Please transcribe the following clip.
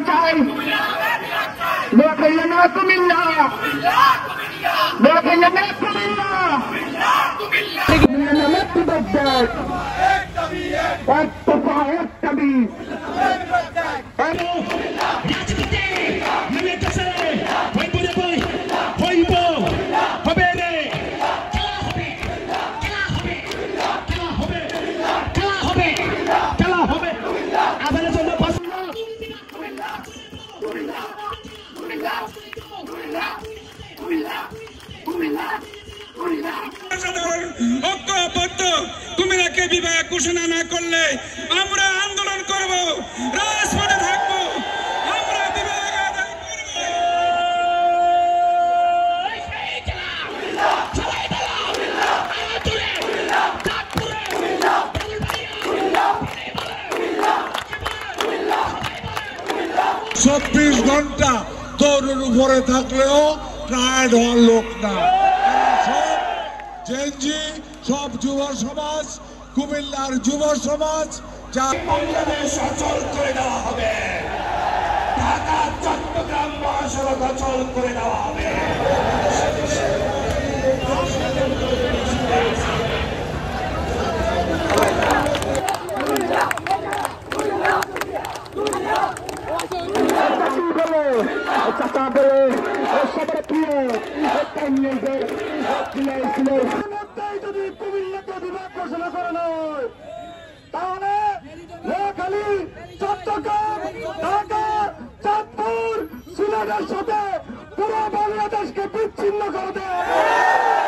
চাই কুমিল্লা কুমিল্লা ঐক্যবদ্ধ কুমিল্লাকে বিভাগ ঘোষণা না করলে আমরা আন্দোলন করব, রাজপথে থাকবো, আমরা বিভাগ আদায় করব। চব্বিশ ঘন্টা দৌড়ের উপরে থাকলেও টায়ার্ড হওয়ার লোক না। সব জেনজি, সব যুব সমাজ, কুমিল্লার যুব সমাজ যা বাংলাদেশ অচল করে দেওয়া হবে, ঢাকা চট্টগ্রাম মহাসড়ক অচল করে দেওয়া হবে। যদি কুমিল্লাকে বিভাগ ঘোষণা করে নয় তাহলে নোয়াখালী, চট্টগ্রাম, ঢাকা, চাঁদপুর, সিলেটের সাথে পুরো বাংলাদেশকে বিচ্ছিন্ন করে দেয়।